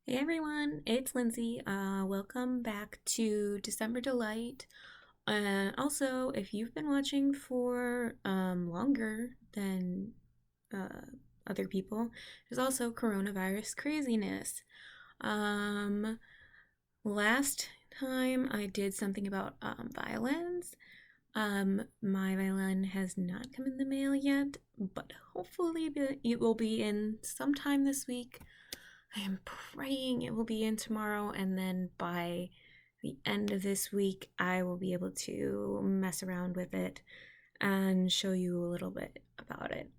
Hey everyone, it's Lindsay. Welcome back to December Delight. And also, if you've been watching for longer than uh, other people, there's also coronavirus craziness. Um, Last time I did something about violins. My violin has not come in the mail yet, but hopefully it will be in sometime this week. I am praying it will be in tomorrow, and then by the end of this week, I will be able to mess around with it and show you a little bit about it.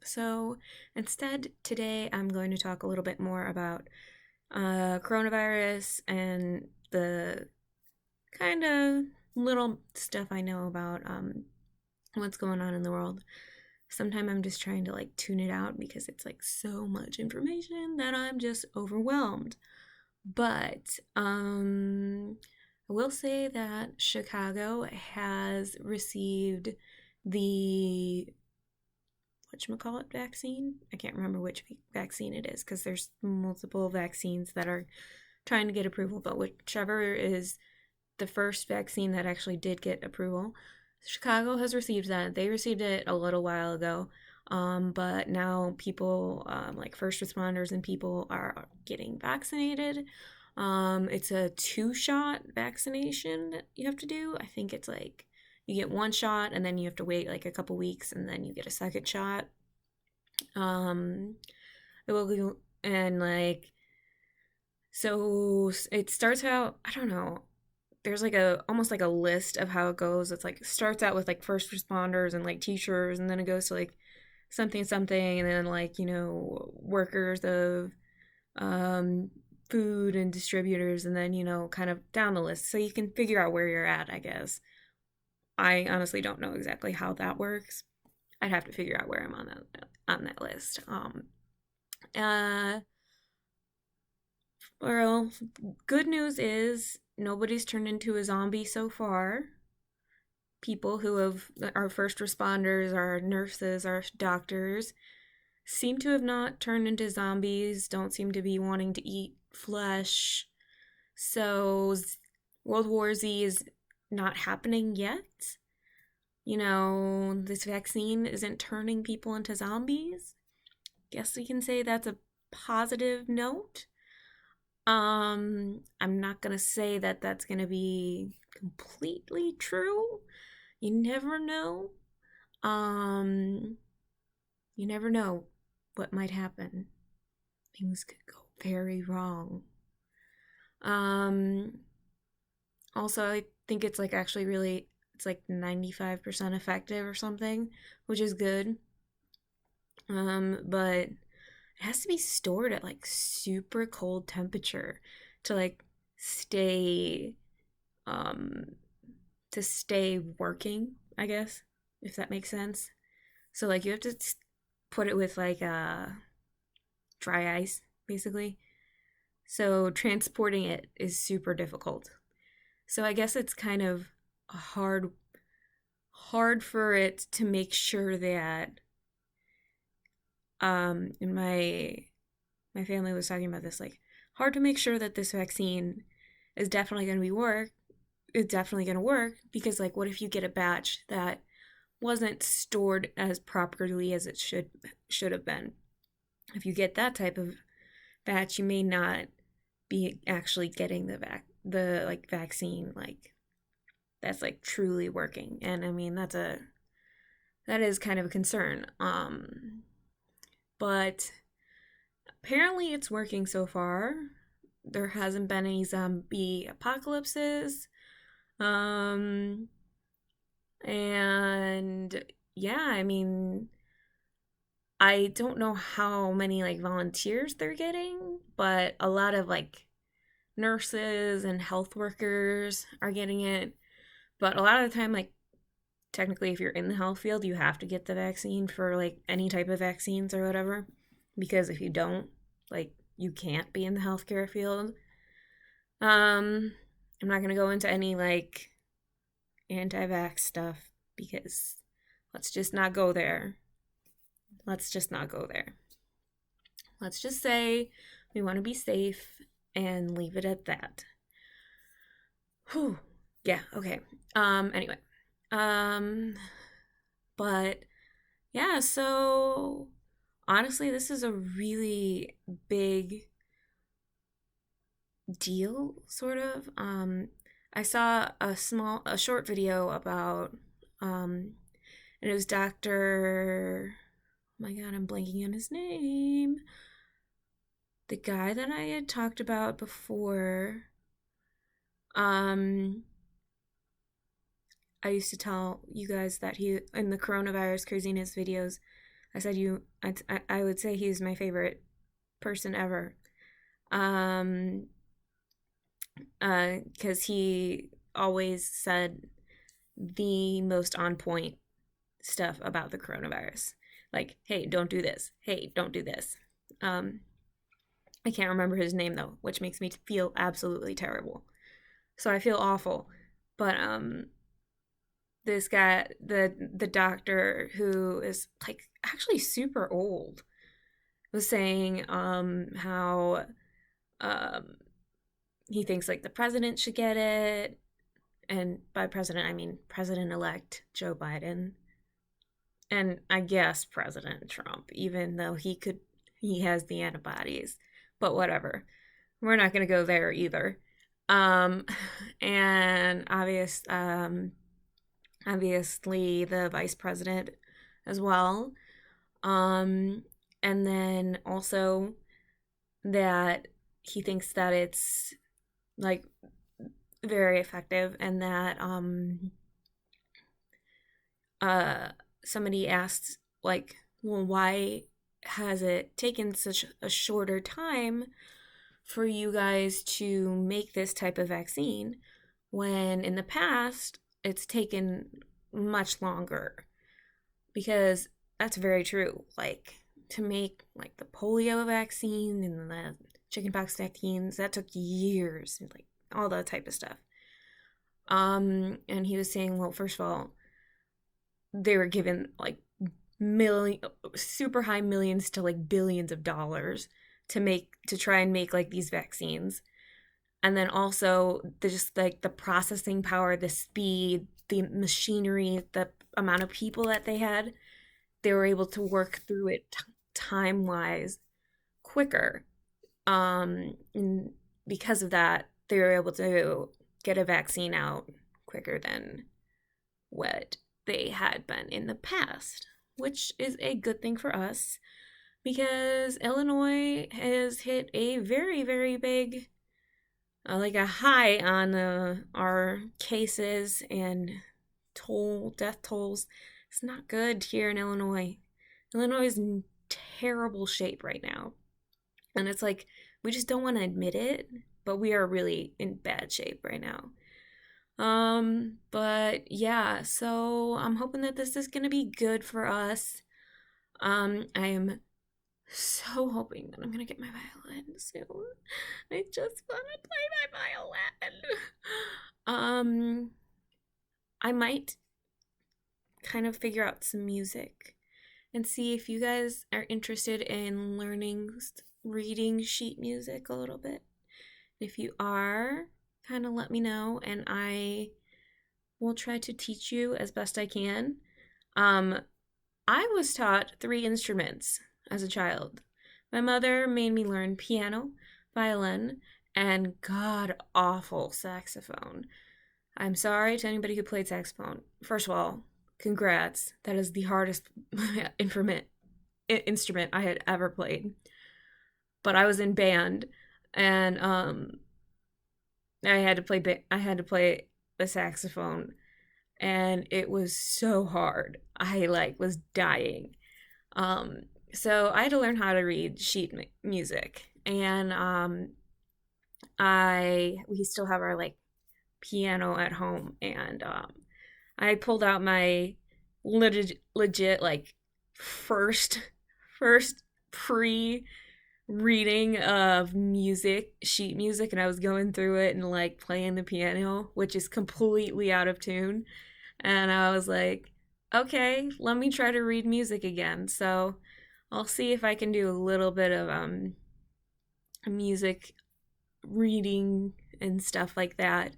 So instead, today I'm going to talk a little bit more about coronavirus and the kind of little stuff I know about what's going on in the world. Sometimes I'm just trying to like tune it out because it's like so much information that I'm just overwhelmed. But I will say that Chicago has received the whatchamacallit vaccine. I can't remember which vaccine it is because there's multiple vaccines that are trying to get approval, but whichever is the first vaccine that actually did get approval, Chicago has received that. They received it a little while ago, but now people, like first responders and people, are getting vaccinated. It's a two-shot vaccination that you have to do. I think it's like you get one shot and then you have to wait like a couple weeks and then you get a second shot. Um, it will and like so it starts out. I don't know, there's like a almost like a list of how it goes. It's like it starts out with like first responders and like teachers, and then it goes to like something something, and then like workers of um, food and distributors, and then kind of down the list, so you can figure out where you're at. I guess I honestly don't know exactly how that works. I'd have to figure out where I'm on that list. Uh, well, good news is nobody's turned into a zombie so far. People who have our first responders, our nurses, our doctors seem to have not turned into zombies, don't seem to be wanting to eat flesh. So World War Z is not happening yet. This vaccine isn't turning people into zombies. Guess we can say that's a positive note. I'm not gonna say that that's gonna be completely true. You never know. Um, you never know what might happen. Things could go very wrong. Um, Also, I think it's like actually really, it's like 95% effective or something, which is good. But it has to be stored at like super cold temperature to like stay, um, to stay working, I guess, if that makes sense. So like you have to put it with like dry ice, basically. So transporting it is super difficult. So I guess it's kind of hard for it to make sure that and my family was talking about this, like hard to make sure that this vaccine is definitely going to be work it's definitely going to work, because like what if you get a batch that wasn't stored as properly as it should have been? If you get that type of batch, you may not be actually getting the like vaccine like that's like truly working. And I mean that is kind of a concern. But apparently it's working so far. There hasn't been any zombie apocalypses. Um and yeah, I mean, I don't know how many like volunteers they're getting, but a lot of like nurses and health workers are getting it. But a lot of the time, like technically, if you're in the health field, you have to get the vaccine for like any type of vaccines or whatever. Because if you don't, like you can't be in the healthcare field. Um, I'm not gonna go into any like anti-vax stuff because let's just not go there. Let's just not go there. Let's just say We want to be safe and leave it at that. Whew. Yeah, okay. Anyway. Um, but yeah, so honestly, this is a really big deal, sort of. I saw a short video about, and it was Dr. Oh my God, I'm blanking on his name. The guy that I had talked about before. Um, I used to tell you guys that he, in the coronavirus craziness videos, I said I would say he's my favorite person ever. Um, because he always said the most on point stuff about the coronavirus. Like, hey, don't do this. Hey, don't do this. Um, I can't remember his name though, which makes me feel absolutely terrible. So I feel awful. But this guy, the doctor who is like actually super old, was saying how um he thinks like the president should get it, and by president I mean President-elect Joe Biden, and I guess President Trump, even though he has the antibodies, but whatever. We're not going to go there either. Um, and obviously the vice president as well. Um, and then also that he thinks that it's like very effective, and that uh somebody asked like, well, why has it taken such a shorter time for you guys to make this type of vaccine when in the past it's taken much longer? Because that's very true. Like, to make like the polio vaccine and the chickenpox vaccines, that took years, like all that type of stuff. And he was saying, well, first of all, they were given like million, super high millions to like billions of dollars to try and make like these vaccines. And then also just like the processing power, the speed, the machinery, the amount of people that they were able to work through it time wise quicker. And because of that, they were able to get a vaccine out quicker than what they had been in the past, which is a good thing for us because Illinois has hit a very, very big, like a high on our cases and death tolls. It's not good here in Illinois. Illinois is in terrible shape right now. And it's like, we just don't want to admit it, but we are really in bad shape right now. But yeah, so I'm hoping that this is gonna be good for us. I am so hoping that I'm gonna get my violin soon. I just wanna play my violin. I might kind of figure out some music and see if you guys are interested in learning reading sheet music a little bit. If you are, kind of let me know and I will try to teach you as best I can. Um, I was taught 3 instruments as a child. My mother made me learn piano, violin, and god awful saxophone. I'm sorry to anybody who played saxophone. First of all, congrats. That is the hardest instrument I had ever played. But I was in band, and I had to play the saxophone, and it was so hard. I like was dying. So I had to learn how to read sheet music, and I we still have our like piano at home, and I pulled out my legit like first first pre reading of sheet music, and I was going through it and like playing the piano, which is completely out of tune. And I was like, okay, let me try to read music again. So I'll see if I can do a little bit of music reading and stuff like that,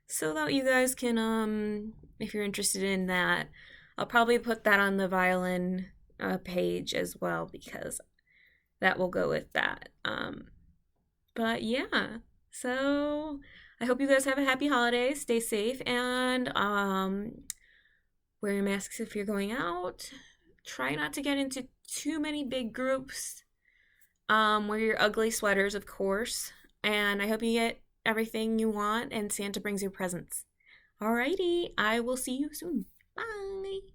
so that you guys can, if you're interested in that, I'll probably put that on the violin page as well, because that will go with that. But yeah, so I hope you guys have a happy holiday. Stay safe, and wear your masks if you're going out. Try not to get into too many big groups. Wear your ugly sweaters, of course. And I hope you get everything you want and Santa brings you presents. Alrighty, I will see you soon. Bye.